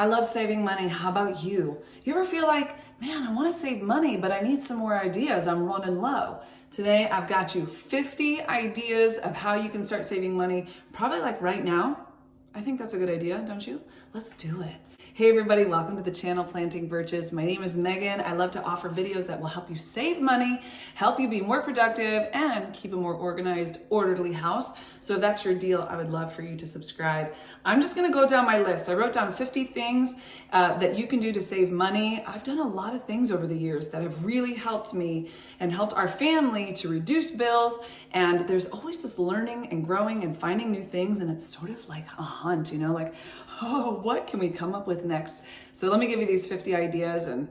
I love saving money. How about you? You ever feel like, man, I want to save money, but I need some more ideas. I'm running low. Today, I've got you 50 ideas of how you can start saving money, probably like right now. I think that's a good idea, don't you? Let's do it. Hey everybody, welcome to the channel Planting Birches. My name is Megan. I love to offer videos that will help you save money, help you be more productive, and keep a more organized, orderly house. So if that's your deal, I would love for you to subscribe. I'm just gonna go down my list. I wrote down 50 things that you can do to save money. I've done a lot of things over the years that have really helped me and helped our family to reduce bills. And there's always this learning and growing and finding new things. And it's sort of like a hunt, you know, like, oh, what can we come up with next? So let me give you these 50 ideas and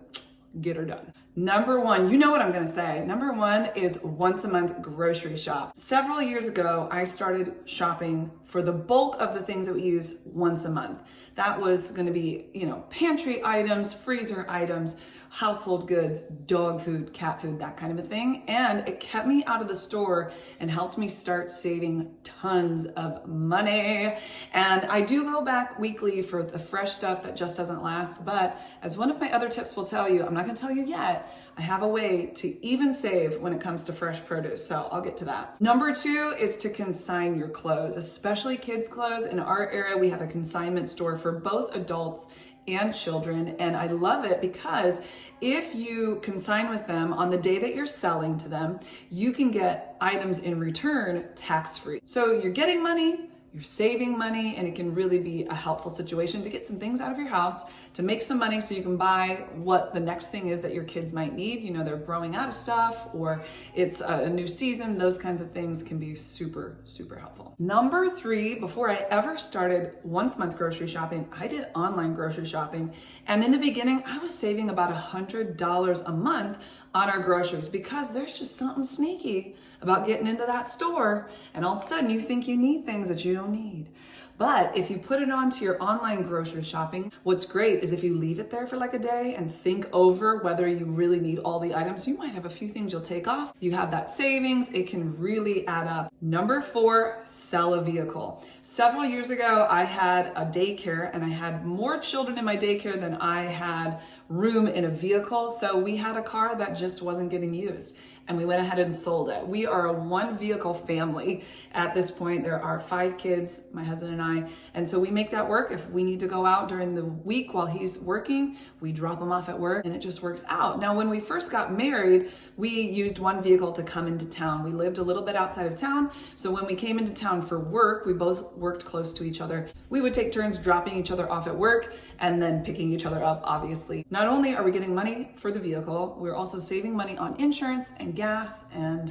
get her done. Number one, you know what I'm gonna say. Number one is once a month grocery shop. Several years ago, I started shopping for the bulk of the things that we use once a month. That was gonna be, pantry items, freezer items, household goods, dog food, cat food, that kind of a thing. And it kept me out of the store and helped me start saving tons of money. And I do go back weekly for the fresh stuff that just doesn't last. But as one of my other tips will tell you, I'm not gonna tell you yet, I have a way to even save when it comes to fresh produce. So I'll get to that. Number two is to consign your clothes, especially kids' clothes. In our area, we have a consignment store for both adults and children. And I love it because if you consign with them on the day that you're selling to them, you can get items in return tax-free. So you're getting money, you're saving money, and it can really be a helpful situation to get some things out of your house, to make some money so you can buy what the next thing is that your kids might need. You know, they're growing out of stuff or it's a new season. Those kinds of things can be super, super helpful. Number three, before I ever started once a month grocery shopping, I did online grocery shopping. And in the beginning, I was saving about $100 a month on our groceries because there's just something sneaky about getting into that store and all of a sudden you think you need things that you don't need. But if you put it onto your online grocery shopping, what's great is if you leave it there for like a day and think over whether you really need all the items, you might have a few things you'll take off. You have that savings, it can really add up. Number four, sell a vehicle. Several years ago, I had a daycare and I had more children in my daycare than I had room in a vehicle. So we had a car that just wasn't getting used. And we went ahead and sold it. We are a one vehicle family at this point. There are 5 kids, my husband and I. And so we make that work. If we need to go out during the week while he's working, we drop him off at work and it just works out. Now, when we first got married, we used one vehicle to come into town. We lived a little bit outside of town. So when we came into town for work, we both worked close to each other. We would take turns dropping each other off at work and then picking each other up, obviously. Not only are we getting money for the vehicle, we're also saving money on insurance and gas, and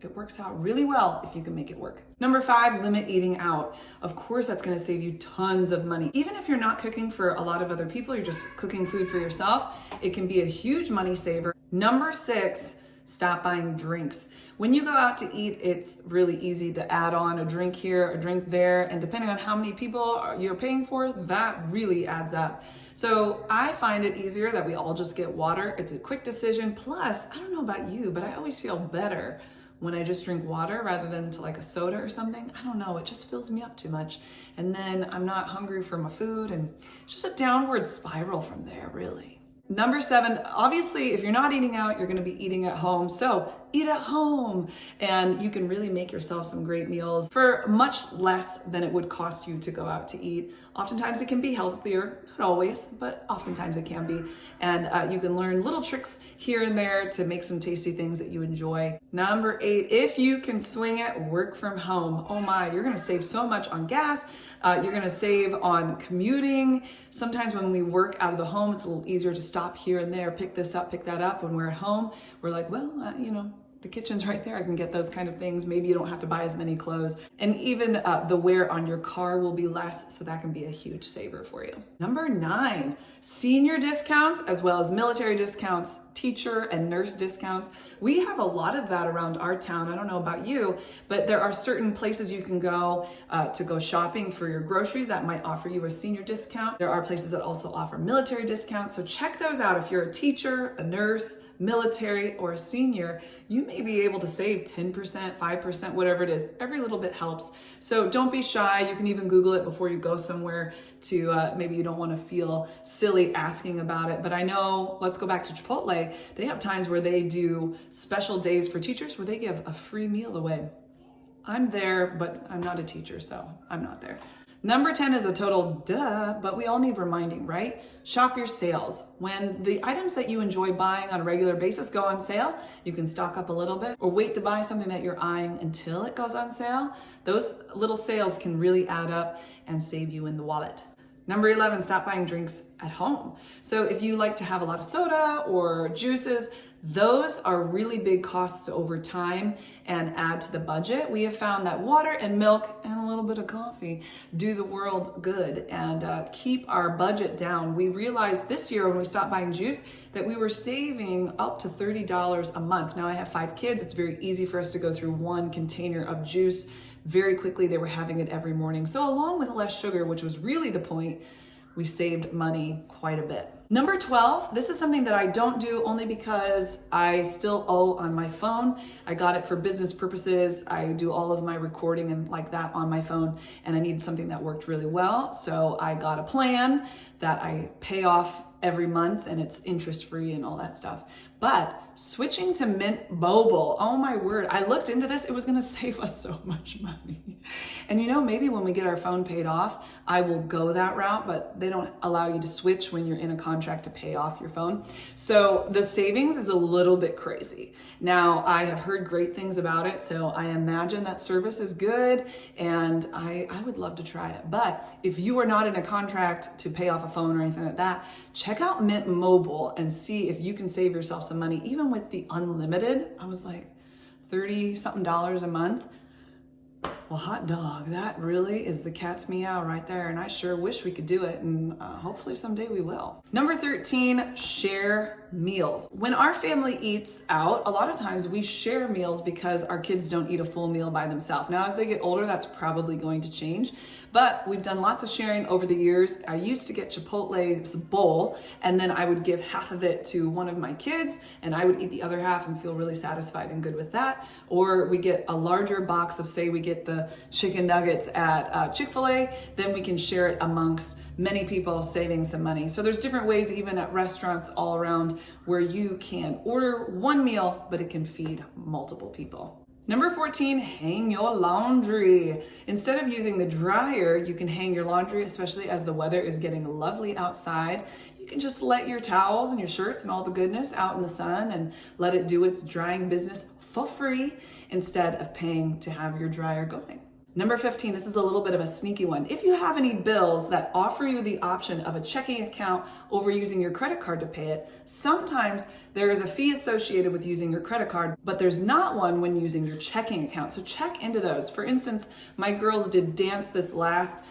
it works out really well if you can make it work. Number 5, limit eating out. Of course, that's gonna save you tons of money. Even if you're not cooking for a lot of other people, you're just cooking food for yourself, it can be a huge money saver. Number 6, stop buying drinks. When you go out to eat, it's really easy to add on a drink here, a drink there, and depending on how many people you're paying for, that really adds up. So I find it easier that we all just get water. It's a quick decision. Plus, I don't know about you, but I always feel better when I just drink water rather than to like a soda or something. I don't know, it just fills me up too much. And then I'm not hungry for my food, and it's just a downward spiral from there, really. Number 7, obviously, if you're not eating out, you're gonna be eating at home. So eat at home, and you can really make yourself some great meals for much less than it would cost you to go out to eat. Oftentimes it can be healthier, not always, but oftentimes it can be. And you can learn little tricks here and there to make some tasty things that you enjoy. Number 8, if you can swing it, work from home. Oh my, you're gonna save so much on gas. You're gonna save on commuting. Sometimes when we work out of the home, it's a little easier to stop here and there, pick this up, pick that up. When we're at home, we're like, well, the kitchen's right there. I can get those kind of things. Maybe you don't have to buy as many clothes. And even the wear on your car will be less, so that can be a huge saver for you. Number 9, senior discounts as well as military discounts teacher and nurse discounts. We have a lot of that around our town. I don't know about you, but there are certain places you can go to go shopping for your groceries that might offer you a senior discount. There are places that also offer military discounts. So check those out. If you're a teacher, a nurse, military, or a senior, you may be able to save 10%, 5%, whatever it is. Every little bit helps. So don't be shy. You can even Google it before you go somewhere to maybe you don't want to feel silly asking about it. But I know, let's go back to Chipotle. They have times where they do special days for teachers where they give a free meal away. I'm there, but I'm not a teacher, so I'm not there. Number 10 is a total duh, but we all need reminding, right? Shop your sales. When the items that you enjoy buying on a regular basis go on sale, you can stock up a little bit or wait to buy something that you're eyeing until it goes on sale. Those little sales can really add up and save you in the wallet. Number 11, stop buying drinks at home. So if you like to have a lot of soda or juices, those are really big costs over time and add to the budget. We have found that water and milk and a little bit of coffee do the world good and keep our budget down. We realized this year when we stopped buying juice that we were saving up to $30 a month. Now I have 5 kids. It's very easy for us to go through one container of juice very quickly. They were having it every morning. So along with less sugar, which was really the point, we saved money quite a bit. Number 12, this is something that I don't do only because I still owe on my phone. I got it for business purposes. I do all of my recording and like that on my phone, and I need something that worked really well. So I got a plan that I pay off every month and it's interest free and all that stuff. But switching to Mint Mobile, oh my word, I looked into this, it was gonna save us so much money. And you know, maybe when we get our phone paid off, I will go that route, but they don't allow you to switch when you're in a contract to pay off your phone. So the savings is a little bit crazy. Now, I have heard great things about it, so I imagine that service is good and I would love to try it. But if you are not in a contract to pay off a phone or anything like that, check out Mint Mobile and see if you can save yourself some money. Even with the unlimited, I was like $30-something a month. Well, hot dog, that really is the cat's meow right there. And I sure wish we could do it. And hopefully someday we will. Number 13, share meals. When our family eats out, a lot of times we share meals because our kids don't eat a full meal by themselves. Now, as they get older, that's probably going to change. But we've done lots of sharing over the years. I used to get Chipotle's bowl, and then I would give half of it to one of my kids, and I would eat the other half and feel really satisfied and good with that. Or we get a larger box of, say we get the chicken nuggets at Chick-fil-A, then we can share it amongst many people, saving some money. So there's different ways, even at restaurants all around, where you can order one meal, but it can feed multiple people. Number 14, hang your laundry. Instead of using the dryer, you can hang your laundry, especially as the weather is getting lovely outside. You can just let your towels and your shirts and all the goodness out in the sun and let it do its drying business for free instead of paying to have your dryer going. Number 15, this is a little bit of a sneaky one. If you have any bills that offer you the option of a checking account over using your credit card to pay it, sometimes there is a fee associated with using your credit card, but there's not one when using your checking account. So check into those. For instance, my girls did dance this last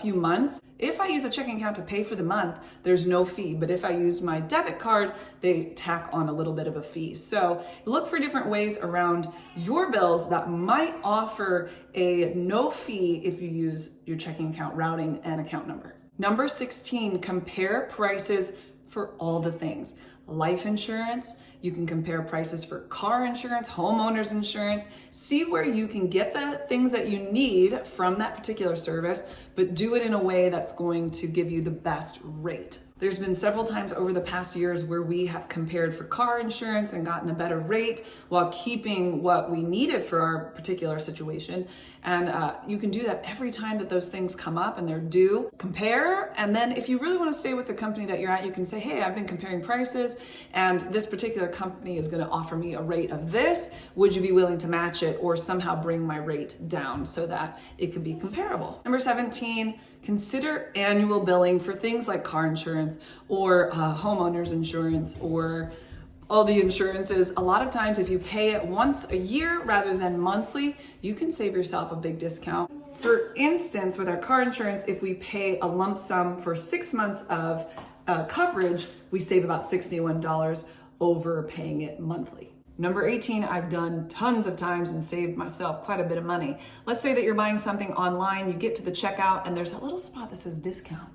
few months. If I use a checking account to pay for the month, there's no fee. But if I use my debit card, they tack on a little bit of a fee. So look for different ways around your bills that might offer a no fee if you use your checking account routing and account number. Number 16, compare prices for all the things. Life insurance, you can compare prices for car insurance, homeowners insurance, see where you can get the things that you need from that particular service, but do it in a way that's going to give you the best rate. There's been several times over the past years where we have compared for car insurance and gotten a better rate while keeping what we needed for our particular situation. And you can do that every time that those things come up and they're due. Compare, and then if you really want to stay with the company that you're at, you can say, hey, I've been comparing prices and this particular company is going to offer me a rate of this. Would you be willing to match it or somehow bring my rate down so that it could be comparable? Number 17, consider annual billing for things like car insurance or homeowners insurance or all the insurances. A lot of times if you pay it once a year rather than monthly, you can save yourself a big discount. For instance, with our car insurance, if we pay a lump sum for 6 months of coverage, we save about $61. overpaying it monthly. Number 18, I've done tons of times and saved myself quite a bit of money. Let's say that you're buying something online, you get to the checkout and there's a little spot that says discount.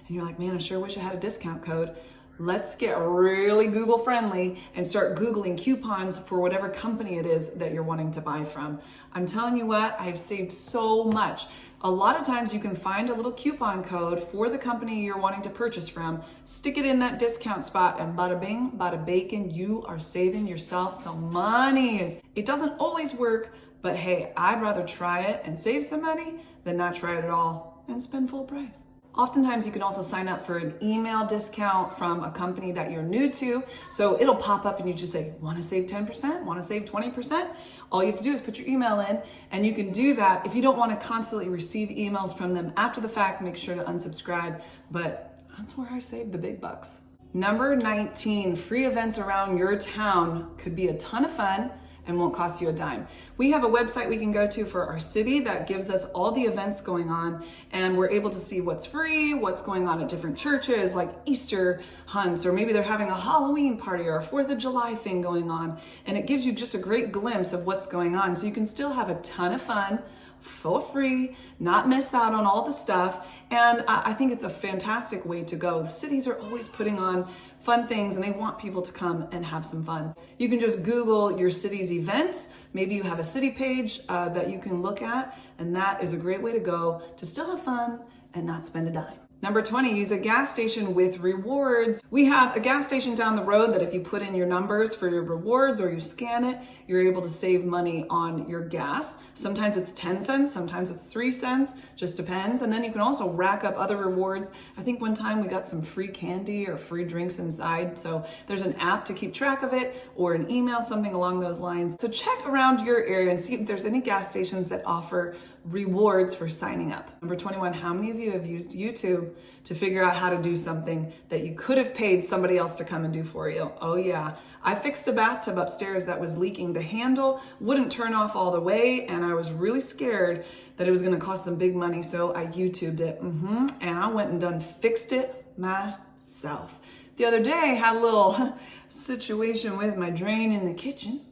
And you're like, man, I sure wish I had a discount code. Let's get really Google friendly and start Googling coupons for whatever company it is that you're wanting to buy from. I'm telling you what, I've saved so much. A lot of times you can find a little coupon code for the company you're wanting to purchase from, stick it in that discount spot, and bada bing, bada bacon, you are saving yourself some monies. It doesn't always work, but hey, I'd rather try it and save some money than not try it at all and spend full price. Oftentimes you can also sign up for an email discount from a company that you're new to. So it'll pop up and you just say, want to save 10%? Want to save 20%? All you have to do is put your email in, and you can do that. If you don't want to constantly receive emails from them after the fact, make sure to unsubscribe. But that's where I save the big bucks. Number 19, free events around your town could be a ton of fun and won't cost you a dime. We have a website we can go to for our city that gives us all the events going on, and we're able to see what's free, what's going on at different churches, like Easter hunts, or maybe they're having a Halloween party or a 4th of July thing going on. And it gives you just a great glimpse of what's going on. So you can still have a ton of fun for free, not miss out on all the stuff. And I think it's a fantastic way to go. The cities are always putting on fun things and they want people to come and have some fun. You can just Google your city's events. Maybe you have a city page that you can look at, and that is a great way to go to still have fun and not spend a dime. Number 20, use a gas station with rewards. We have a gas station down the road that if you put in your numbers for your rewards or you scan it, you're able to save money on your gas. Sometimes it's 10 cents, sometimes it's 3 cents, just depends. And then you can also rack up other rewards. I think one time we got some free candy or free drinks inside. So there's an app to keep track of it, or an email, something along those lines. So check around your area and see if there's any gas stations that offer rewards for signing up. Number 21, how many of you have used YouTube to figure out how to do something that you could have paid somebody else to come and do for you? Oh yeah, I fixed a bathtub upstairs that was leaking. The handle wouldn't turn off all the way, and I was really scared that it was gonna cost some big money, so I YouTubed it, and I went and fixed it myself. The other day, I had a little situation with my drain in the kitchen,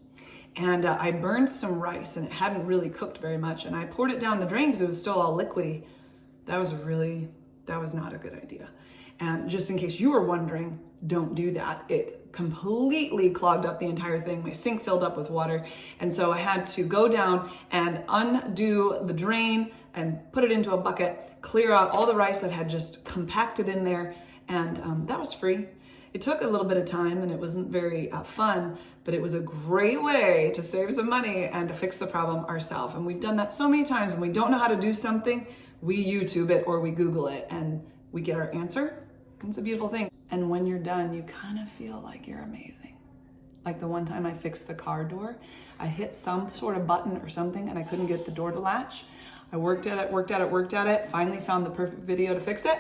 and I burned some rice and it hadn't really cooked very much, and I poured it down the drain because it was still all liquidy. That was not a good idea. And just in case you were wondering, don't do that. It completely clogged up the entire thing. My sink filled up with water. And so I had to go down and undo the drain and put it into a bucket, clear out all the rice that had just compacted in there. And that was free. It took a little bit of time and it wasn't very fun, but it was a great way to save some money and to fix the problem ourselves. And we've done that so many times. When we don't know how to do something, we YouTube it or we Google it and we get our answer. It's a beautiful thing. And when you're done, you kind of feel like you're amazing. Like the one time I fixed the car door, I hit some sort of button or something and I couldn't get the door to latch. I worked at it, finally found the perfect video to fix it.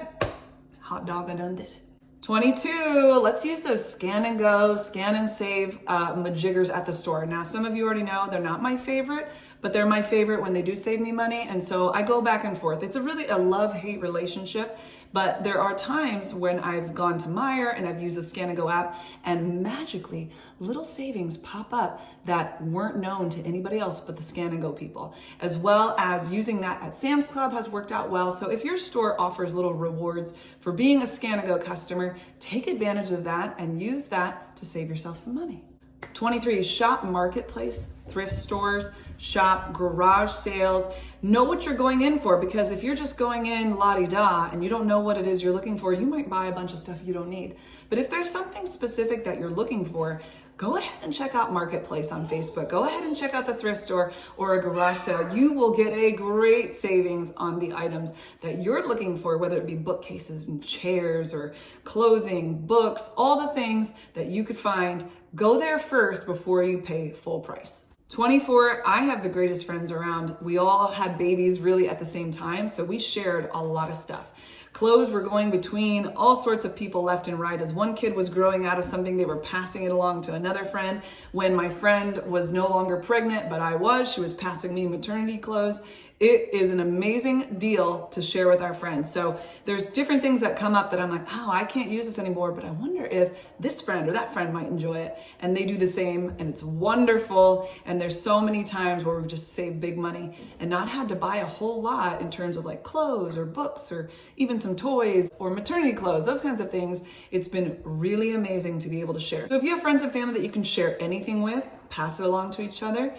Hot dog, I done did it. 22, let's use those scan and go, scan and save majiggers at the store. Now, some of you already know they're not my favorite, but they're my favorite when they do save me money. And so I go back and forth. It's really a love-hate relationship, but there are times when I've gone to Meijer and I've used the scan and go app, and magically little savings pop up that weren't known to anybody else but the scan and go people. As well as using that at Sam's Club has worked out well. So if your store offers little rewards for being a scan and go customer, take advantage of that and use that to save yourself some money. 23, shop marketplace, thrift stores, shop garage sales. Know what you're going in for, because if you're just going in la-di-da and you don't know what it is you're looking for, you might buy a bunch of stuff you don't need. But if there's something specific that you're looking for, go ahead and check out Marketplace on Facebook. Go ahead and check out the thrift store or a garage sale. You will get a great savings on the items that you're looking for, whether it be bookcases and chairs or clothing, books, all the things that you could find. Go there first before you pay full price. 24, I have the greatest friends around. We all had babies really at the same time, so we shared a lot of stuff. Clothes were going between all sorts of people left and right. As one kid was growing out of something, they were passing it along to another friend. When my friend was no longer pregnant, but she was passing me maternity clothes. It is an amazing deal to share with our friends. So there's different things that come up that I'm like, oh, I can't use this anymore, but I wonder if this friend or that friend might enjoy it. And they do the same, and it's wonderful. And there's so many times where we've just saved big money and not had to buy a whole lot in terms of like clothes or books or even some toys or maternity clothes, those kinds of things. It's been really amazing to be able to share. So if you have friends and family that you can share anything with, pass it along to each other.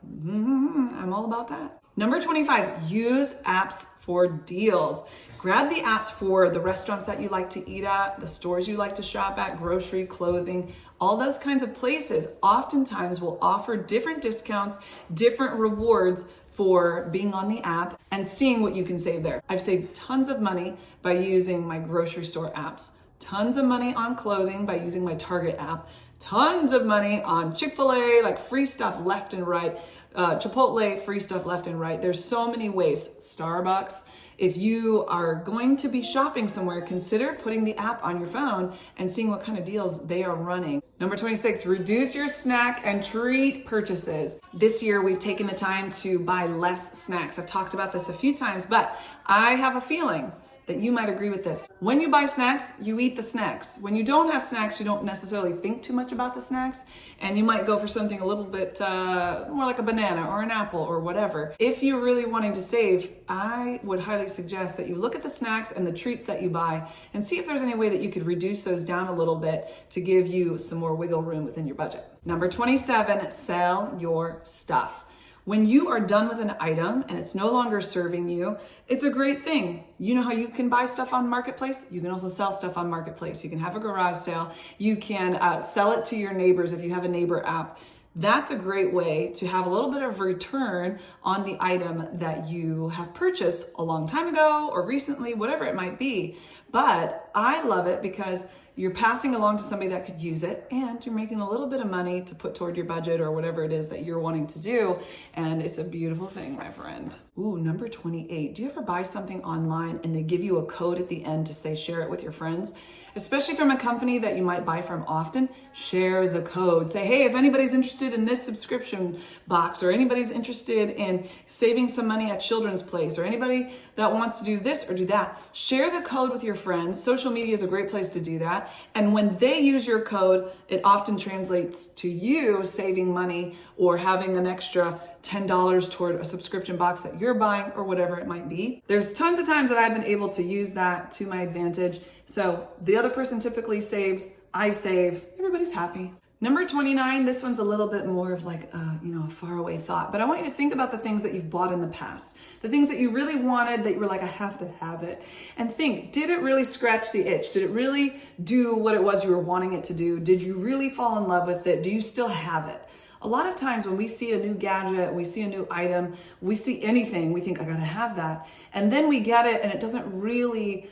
I'm all about that. Number 25, use apps for deals. Grab the apps for the restaurants that you like to eat at, the stores you like to shop at, grocery, clothing, all those kinds of places oftentimes will offer different discounts, different rewards for being on the app and seeing what you can save there. I've saved tons of money by using my grocery store apps, tons of money on clothing by using my Target app, tons of money on Chick-fil-A, like free stuff left and right, Chipotle, free stuff left and right. There's so many ways. Starbucks. If you are going to be shopping somewhere, consider putting the app on your phone and seeing what kind of deals they are running. Number 26, reduce your snack and treat purchases. This year, we've taken the time to buy less snacks. I've talked about this a few times, but I have a feeling that you might agree with this. When you buy snacks, you eat the snacks. When you don't have snacks, you don't necessarily think too much about the snacks, and you might go for something a little bit more like a banana or an apple or whatever. If you're really wanting to save, I would highly suggest that you look at the snacks and the treats that you buy and see if there's any way that you could reduce those down a little bit to give you some more wiggle room within your budget. Number 27, sell your stuff. When you are done with an item and it's no longer serving you, it's a great thing. You know how you can buy stuff on Marketplace? You can also sell stuff on Marketplace. You can have a garage sale. You can sell it to your neighbors if you have a neighbor app. That's a great way to have a little bit of a return on the item that you have purchased a long time ago or recently, whatever it might be. But I love it because you're passing along to somebody that could use it, and you're making a little bit of money to put toward your budget or whatever it is that you're wanting to do. And it's a beautiful thing, my friend. Ooh, number 28. Do you ever buy something online and they give you a code at the end to say share it with your friends? Especially from a company that you might buy from often, share the code. Say, hey, if anybody's interested in this subscription box, or anybody's interested in saving some money at Children's Place, or anybody that wants to do this or do that, share the code with your friends. Social media is a great place to do that. And when they use your code, it often translates to you saving money or having an extra $10 toward a subscription box that you're buying or whatever it might be. There's tons of times that I've been able to use that to my advantage. So the other person typically saves, I save, everybody's happy. Number 29, this one's a little bit more of like a faraway thought, but I want you to think about the things that you've bought in the past, the things that you really wanted that you were like, I have to have it. And think, did it really scratch the itch? Did it really do what it was you were wanting it to do? Did you really fall in love with it? Do you still have it? A lot of times when we see a new gadget, we see a new item, we see anything, we think, I gotta have that. And then we get it and it doesn't really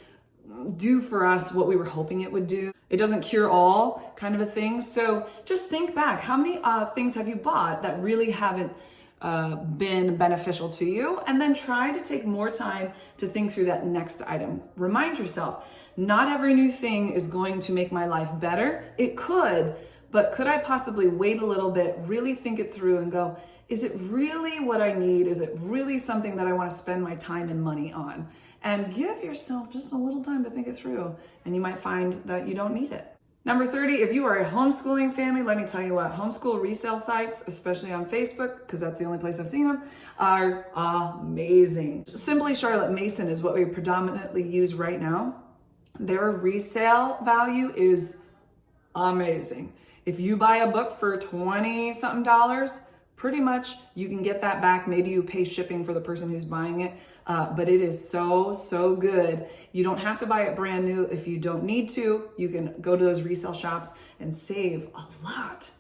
do for us what we were hoping it would do. It doesn't cure all kind of a thing. So just think back, how many things have you bought that really haven't been beneficial to you? And then try to take more time to think through that next item. Remind yourself, not every new thing is going to make my life better. It could, but could I possibly wait a little bit, really think it through and go, is it really what I need? Is it really something that I want to spend my time and money on? And give yourself just a little time to think it through, and you might find that you don't need it. Number 30, if you are a homeschooling family, let me tell you what, homeschool resale sites, especially on Facebook, because that's the only place I've seen them, are amazing. Simply Charlotte Mason is what we predominantly use right now. Their resale value is amazing. If you buy a book for $20-something, pretty much you can get that back. Maybe you pay shipping for the person who's buying it, but it is so good. You don't have to buy it brand new. If you don't need to, you can go to those resale shops and save a lot.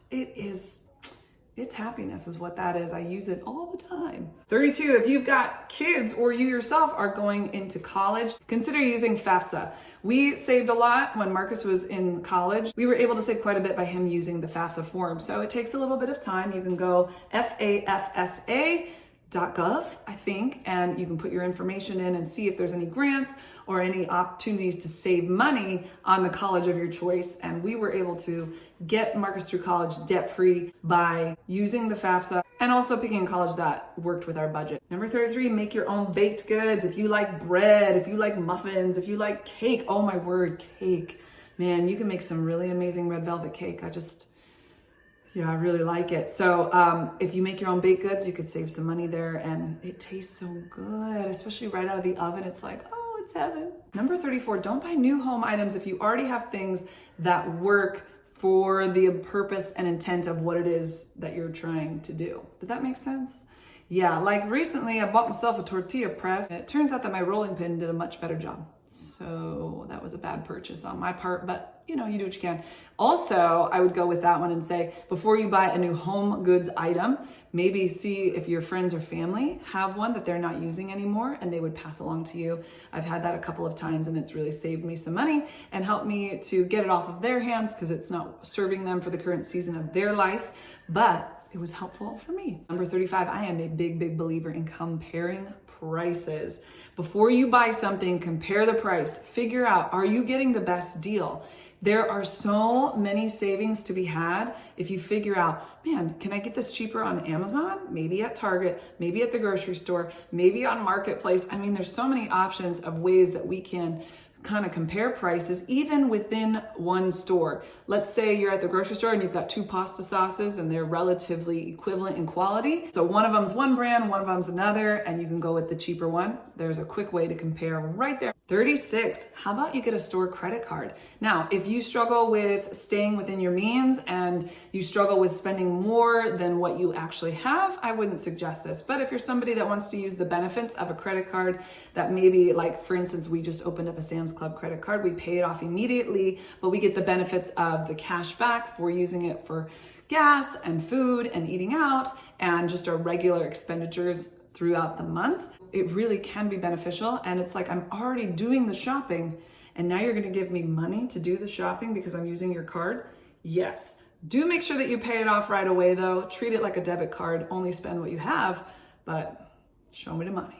It's happiness is what that is. I use it all the time. 32, if you've got kids or you yourself are going into college, consider using FAFSA. We saved a lot when Marcus was in college. We were able to save quite a bit by him using the FAFSA form. So it takes a little bit of time. You can go FAFSA. .gov, I think, and you can put your information in and see if there's any grants or any opportunities to save money on the college of your choice. And we were able to get Marcus through college debt-free by using the FAFSA and also picking a college that worked with our budget. Number 33, make your own baked goods. If you like bread, if you like muffins, if you like cake, oh my word, cake. Man, you can make some really amazing red velvet cake. I really like it. So if you make your own baked goods, you could save some money there, and it tastes so good, especially right out of the oven. It's like, oh, it's heaven. Number 34, don't buy new home items if you already have things that work for the purpose and intent of what it is that you're trying to do. Did that make sense? Yeah, like recently I bought myself a tortilla press. And it turns out that my rolling pin did a much better job. So that was a bad purchase on my part, but you do what you can. Also, I would go with that one and say, before you buy a new home goods item, maybe see if your friends or family have one that they're not using anymore and they would pass along to you. I've had that a couple of times and it's really saved me some money and helped me to get it off of their hands because it's not serving them for the current season of their life, but it was helpful for me. Number 35, I am a big believer in comparing prices. Before you buy something, compare the price. Figure out, are you getting the best deal? There are so many savings to be had if you figure out, man, can I get this cheaper on Amazon? Maybe at Target, maybe at the grocery store, maybe on Marketplace. I mean, there's so many options of ways that we can kind of compare prices even within one store. Let's say you're at the grocery store and you've got two pasta sauces and they're relatively equivalent in quality. So one of them's one brand, one of them's another, and you can go with the cheaper one. There's a quick way to compare right there. 36, how about you get a store credit card? Now, if you struggle with staying within your means and you struggle with spending more than what you actually have, I wouldn't suggest this. But if you're somebody that wants to use the benefits of a credit card, that maybe, like for instance, we just opened up a Sam's Club credit card, we pay it off immediately, but we get the benefits of the cash back for using it for gas and food and eating out and just our regular expenditures throughout the month. It really can be beneficial. And it's like, I'm already doing the shopping and now you're going to give me money to do the shopping because I'm using your card. Yes. Do make sure that you pay it off right away though. Treat it like a debit card. Only spend what you have, but show me the money.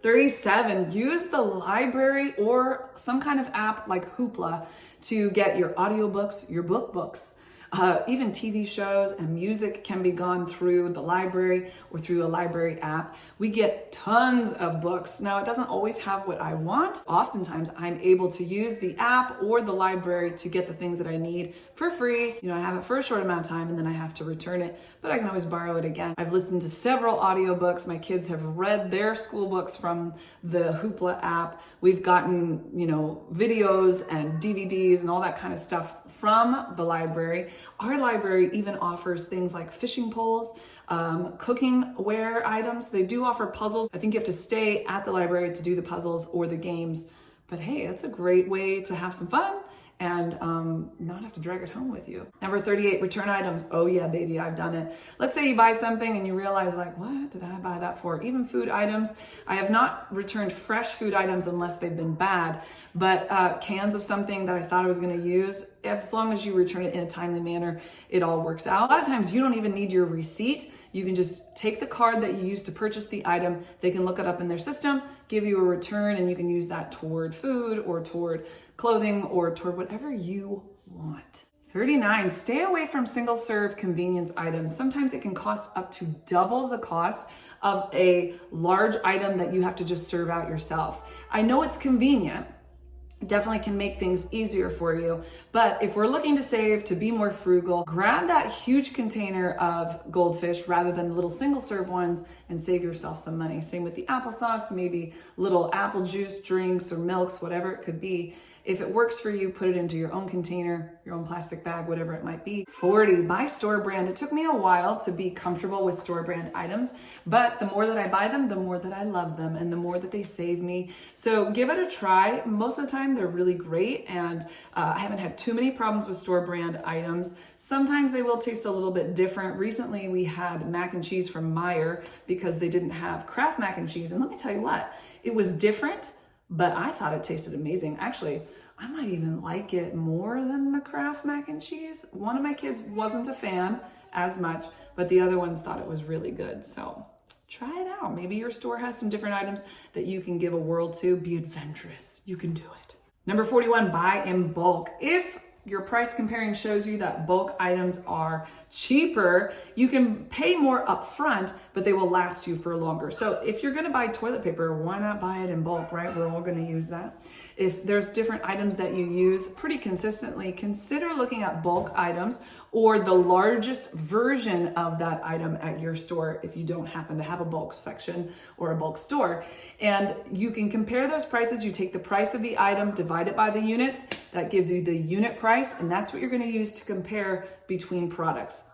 37, use the library or some kind of app like Hoopla to get your audiobooks, your books. Even TV shows and music can be gone through the library or through a library app. We get tons of books. Now, it doesn't always have what I want. Oftentimes, I'm able to use the app or the library to get the things that I need for free. I have it for a short amount of time and then I have to return it, but I can always borrow it again. I've listened to several audiobooks. My kids have read their school books from the Hoopla app. We've gotten, videos and DVDs and all that kind of stuff from the library. Our library even offers things like fishing poles, cooking ware items. They do offer puzzles. I think you have to stay at the library to do the puzzles or the games. But hey, that's a great way to have some fun and not have to drag it home with you. Number 38, return items. Oh yeah, baby, I've done it. Let's say you buy something and you realize like, what did I buy that for? Even food items. I have not returned fresh food items unless they've been bad, but cans of something that I thought I was gonna use, as long as you return it in a timely manner, it all works out. A lot of times you don't even need your receipt. You can just take the card that you used to purchase the item. They can look it up in their system, give you a return, and you can use that toward food or toward clothing or toward whatever you want. 39, stay away from single serve convenience items. Sometimes it can cost up to double the cost of a large item that you have to just serve out yourself. I know it's convenient. Definitely can make things easier for you. But if we're looking to save, to be more frugal, grab that huge container of goldfish rather than the little single serve ones and save yourself some money. Same with the applesauce, maybe little apple juice drinks or milks, whatever it could be. If it works for you, put it into your own container, your own plastic bag, whatever it might be. 40, buy store brand. It took me a while to be comfortable with store brand items, but the more that I buy them, the more that I love them and the more that they save me. So give it a try. Most of the time they're really great and I haven't had too many problems with store brand items. Sometimes they will taste a little bit different. Recently we had mac and cheese from Meijer because they didn't have Kraft mac and cheese. And let me tell you what, it was different, but I thought it tasted amazing. Actually, I might even like it more than the Kraft mac and cheese. One of my kids wasn't a fan as much, but the other ones thought it was really good. So try it out. Maybe your store has some different items that you can give a whirl to. Be adventurous. You can do it. Number 41, buy in bulk. If your price comparing shows you that bulk items are cheaper, you can pay more upfront, but they will last you for longer. So if you're gonna buy toilet paper, why not buy it in bulk, right? We're all gonna use that. If there's different items that you use pretty consistently, consider looking at bulk items or the largest version of that item at your store if you don't happen to have a bulk section or a bulk store. And you can compare those prices. You take the price of the item, divide it by the units. That gives you the unit price, and that's what you're gonna use to compare between products.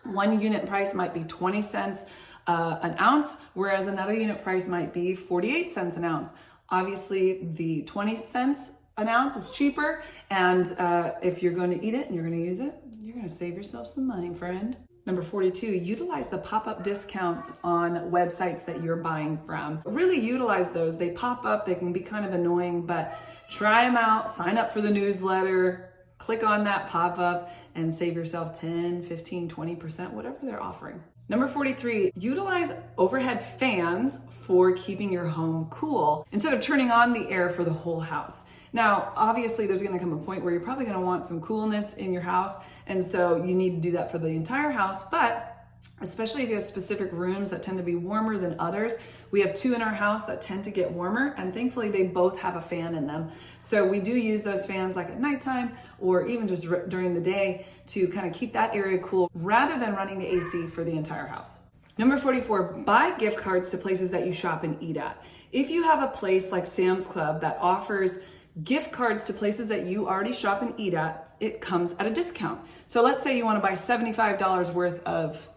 One unit price might be 20 cents an ounce, whereas another unit price might be 48 cents an ounce. Obviously, the 20 cents an ounce is cheaper, and if you're going to eat it and you're going to use it, you're going to save yourself some money, friend. Number 42, utilize the pop-up discounts on websites that you're buying from. Really utilize those. They pop up, they can be kind of annoying, but try them out, sign up for the newsletter, click on that pop-up, and save yourself 10, 15, 20%, whatever they're offering. Number 43, utilize overhead fans for keeping your home cool instead of turning on the air for the whole house. Now, obviously there's gonna come a point where you're probably gonna want some coolness in your house, and so you need to do that for the entire house, but especially if you have specific rooms that tend to be warmer than others. We have 2 in our house that tend to get warmer, and thankfully they both have a fan in them. So we do use those fans like at nighttime or even just during the day to kind of keep that area cool rather than running the AC for the entire house. Number 44, buy gift cards to places that you shop and eat at. If you have a place like Sam's Club that offers gift cards to places that you already shop and eat at, it comes at a discount. So let's say you want to buy $75 worth of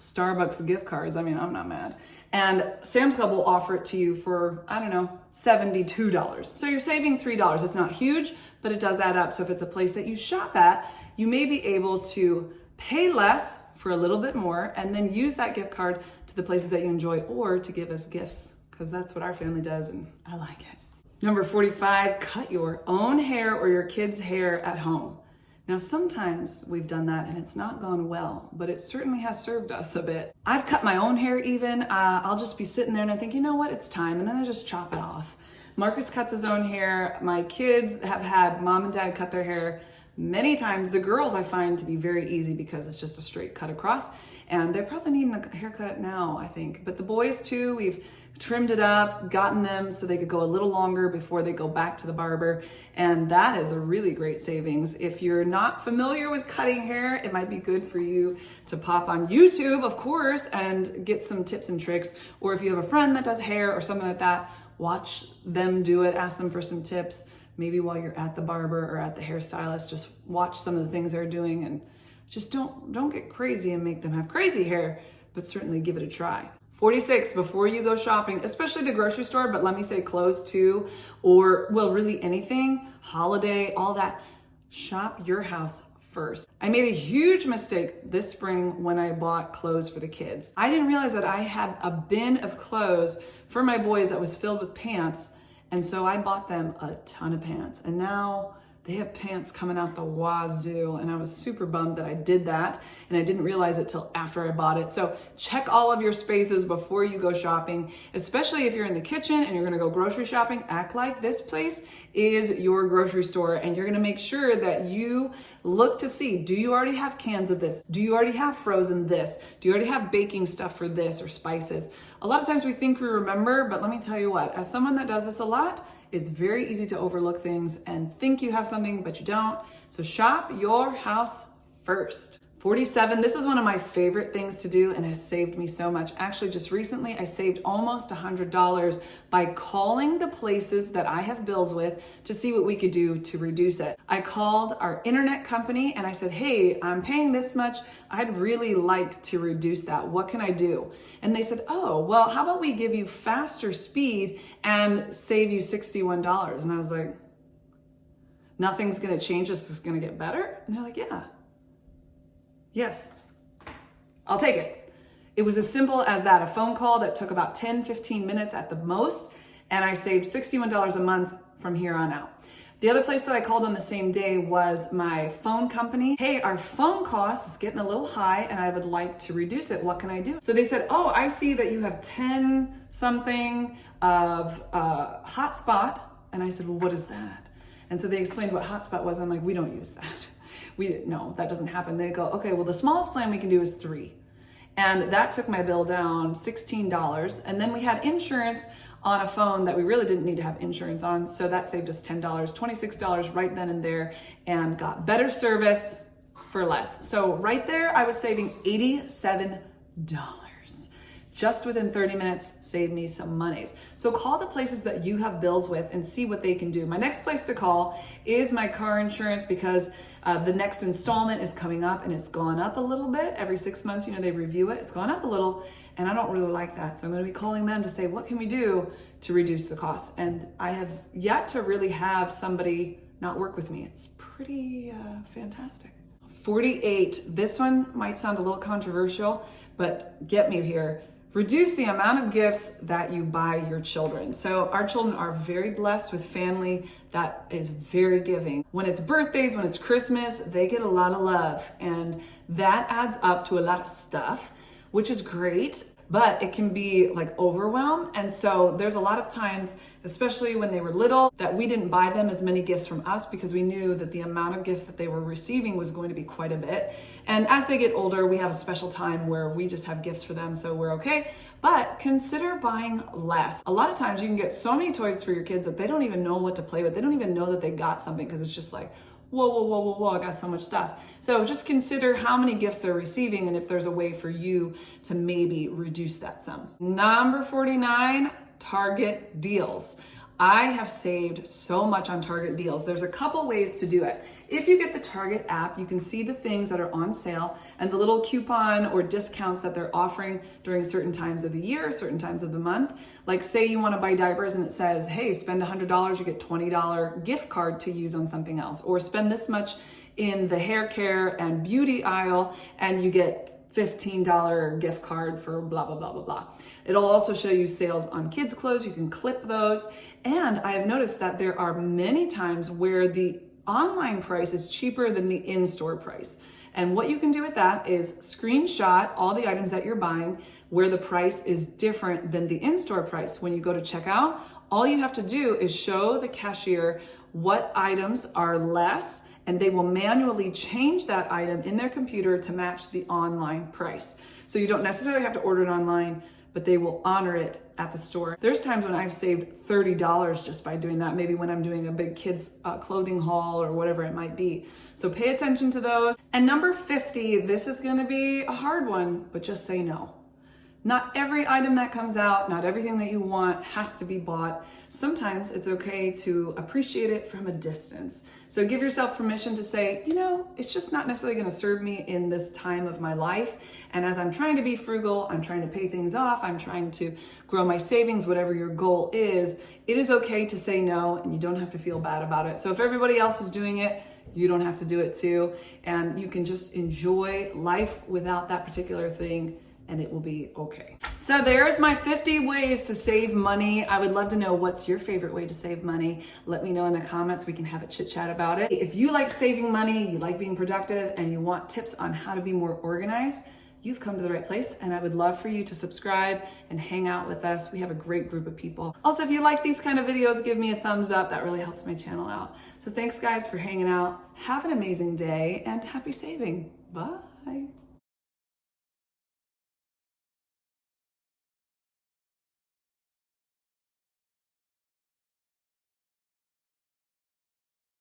Starbucks gift cards. I mean, I'm not mad. And Sam's Club will offer it to you for, I don't know, $72. So you're saving $3. It's not huge, but it does add up. So if it's a place that you shop at, you may be able to pay less for a little bit more and then use that gift card to the places that you enjoy or to give us gifts, because that's what our family does and I like it. Number 45, cut your own hair or your kids' hair at home. Now, sometimes we've done that and it's not gone well, but it certainly has served us a bit. I've cut my own hair even. I'll just be sitting there and I think, you know what, it's time. And then I just chop it off. Marcus cuts his own hair. My kids have had mom and dad cut their hair many times. The girls I find to be very easy because it's just a straight cut across. And they're probably needing a haircut now, I think. But the boys too, we've trimmed it up, gotten them so they could go a little longer before they go back to the barber. And that is a really great savings. If you're not familiar with cutting hair, it might be good for you to pop on YouTube, of course, and get some tips and tricks. Or if you have a friend that does hair or something like that, watch them do it, ask them for some tips. Maybe while you're at the barber or at the hairstylist, just watch some of the things they're doing and just don't get crazy and make them have crazy hair, but certainly give it a try. 46, before you go shopping, especially the grocery store, but let me say clothes too, or well, really anything, holiday, all that, shop your house first. I made a huge mistake this spring when I bought clothes for the kids. I didn't realize that I had a bin of clothes for my boys that was filled with pants, and so I bought them a ton of pants, and now they have pants coming out the wazoo, and I was super bummed that I did that, and I didn't realize it till after I bought it. So check all of your spaces before you go shopping, especially if you're in the kitchen and you're gonna go grocery shopping. Act like this place is your grocery store, and you're gonna make sure that you look to see, do you already have cans of this? Do you already have frozen this? Do you already have baking stuff for this or spices? A lot of times we think we remember, but let me tell you what, as someone that does this a lot, it's very easy to overlook things and think you have something, but you don't. So shop your house first. 47, this is one of my favorite things to do and has saved me so much. Actually, just recently, I saved almost $100 by calling the places that I have bills with to see what we could do to reduce it. I called our internet company and I said, hey, I'm paying this much. I'd really like to reduce that. What can I do? And they said, oh, well, how about we give you faster speed and save you $61? And I was like, nothing's gonna change, this is gonna get better? And they're like, yeah. Yes, I'll take it. It was as simple as that, a phone call that took about 10, 15 minutes at the most, and I saved $61 a month from here on out. The other place that I called on the same day was my phone company. Hey, our phone cost is getting a little high and I would like to reduce it. What can I do? So they said, oh, I see that you have 10 something of hotspot. And I said, well, what is that? And so they explained what hotspot was. I'm like, we don't use that. No, that doesn't happen. They go, okay, well, the smallest plan we can do is 3. And that took my bill down $16. And then we had insurance on a phone that we really didn't need to have insurance on. So that saved us $10, $26 right then and there, and got better service for less. So right there, I was saving $87. Just within 30 minutes, save me some monies. So call the places that you have bills with and see what they can do. My next place to call is my car insurance, because the next installment is coming up and it's gone up a little bit. Every 6 months, they review it. It's gone up a little and I don't really like that. So I'm gonna be calling them to say, what can we do to reduce the cost? And I have yet to really have somebody not work with me. It's pretty fantastic. 48, this one might sound a little controversial, but get me here. Reduce the amount of gifts that you buy your children. So our children are very blessed with family that is very giving. When it's birthdays, when it's Christmas, they get a lot of love, and that adds up to a lot of stuff, which is great, but it can be like overwhelm. And so there's a lot of times, especially when they were little, that we didn't buy them as many gifts from us because we knew that the amount of gifts that they were receiving was going to be quite a bit. And as they get older, we have a special time where we just have gifts for them, so we're okay. But consider buying less. A lot of times you can get so many toys for your kids that they don't even know what to play with. They don't even know that they got something, because it's just like, whoa, I got so much stuff. So just consider how many gifts they're receiving and if there's a way for you to maybe reduce that sum. Number 49, Target deals. I have saved so much on Target deals. There's a couple ways to do it. If you get the Target app, you can see the things that are on sale and the little coupon or discounts that they're offering during certain times of the year, certain times of the month. Like say you want to buy diapers and it says, hey, spend $100, you get $20 gift card to use on something else. Or spend this much in the hair care and beauty aisle and you get $15 gift card for blah, blah, blah, blah, blah. It'll also show you sales on kids' clothes. You can clip those. And I have noticed that there are many times where the online price is cheaper than the in-store price. And what you can do with that is screenshot all the items that you're buying where the price is different than the in-store price. When you go to checkout, all you have to do is show the cashier what items are less, and they will manually change that item in their computer to match the online price. So you don't necessarily have to order it online, but they will honor it at the store. There's times when I've saved $30 just by doing that, maybe when I'm doing a big kids clothing haul or whatever it might be. So pay attention to those. And number 50, this is gonna be a hard one, but just say no. Not every item that comes out, not everything that you want has to be bought. Sometimes it's okay to appreciate it from a distance. So give yourself permission to say, it's just not necessarily gonna serve me in this time of my life. And as I'm trying to be frugal, I'm trying to pay things off, I'm trying to grow my savings, whatever your goal is, it is okay to say no, and you don't have to feel bad about it. So if everybody else is doing it, you don't have to do it too. And you can just enjoy life without that particular thing, and it will be okay. So there's my 50 ways to save money. I would love to know, what's your favorite way to save money? Let me know in the comments. We can have a chit chat about it. If you like saving money, you like being productive, and you want tips on how to be more organized, you've come to the right place, and I would love for you to subscribe and hang out with us. We have a great group of people. Also, if you like these kind of videos, give me a thumbs up. That really helps my channel out. So thanks guys for hanging out. Have an amazing day and happy saving. Bye.